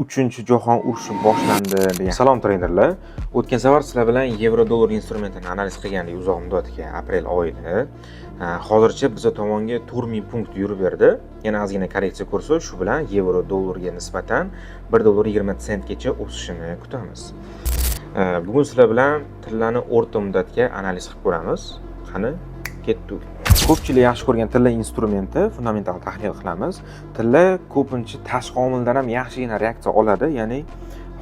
3 jahon urushi boshlandi degan. Salom treyderlar. O'tgan safar sizlar bilan yevro dollar instrumentini analiz qilgandik uzoq muddatga, aprel oyida. Hozircha biz tomonga 4000 punkt yurib berdi. Yana ozgina korreksiya ko'rsa, shu bilan yevro dollarga nisbatan 1 dollar 20 sentgacha o'sishini kutamiz. Bugun sizlar bilan tillarni o'rta muddatga analiz qilib ko'ramiz. Qani, ketdik. Ko'pchilik yaxshi ko'rgan tilla instrumenti fundamental tahlil qilamiz. Tilla ko'pincha tashqi omildan ham yaxshigina reaksiya oladi, ya'ni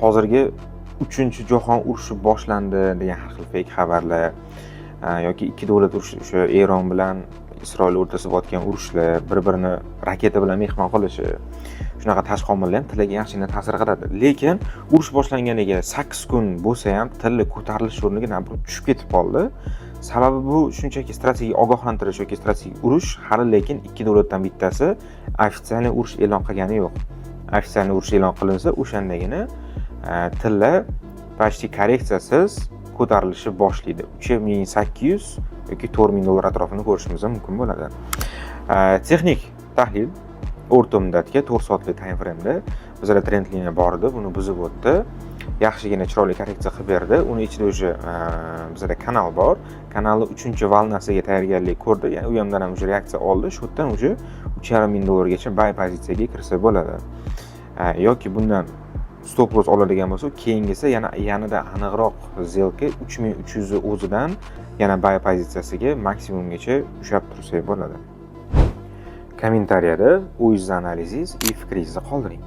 hozirgi 3-jahon urushi boshlandi degan har xil fake xabarlar yoki ikki davlat urushi, o'sha Eron bilan Isroil o'rtasida bo'layotgan urushlar, bir-birini raketa bilan mehmon qilishi, shunaqa tashqi omillar ham tillaga yaxshigina ta'sir qiladi. Lekin urush boshlanganiga 8 kun bo'lsa ham tilla ko'tarilish o'rniga naproq tushib ketib qoldi. Sababi bu shunchaki strategik ogohlantirish yoki strategik urush, hali lekin ikki davlatdan bittasi ofitsial urush e'lon qilgani yo'q. Ofitsial urush e'lon qilinsa, o'shandagina tilla почти korreksiyasiz ko'tarilishi boshlaydi. 3800 yoki 4000 dollar atrofini ko'rishimiz mumkin bo'ladi. Texnik tahlil o'rta muddatga 4 soatlik time frame da bizlar trend liniya bor edi, buni buzib o'tdi. Yaxshigina chiroyli korreksiya qilib berdi. Uni ichida o'sha bizda kanal bor. Kanalni 3-valnasiga tayyorgarlik ko'rdi. Ya'ni u hamdan ham o'sha reaksiya oldi. Shu yerdan o'sha 3500 dollargacha buy pozitsiyaga kirsa bo'ladi. Yoki bundan stop loss oladigan bo'lsa, keyingisi yanada aniqroq zelka 3300 o'zidan yana buy pozitsiyasiga maksimumgacha ushlab tursa bo'ladi. Kommentariyada o'zingiz analizingiz va fikringizni qoldiring.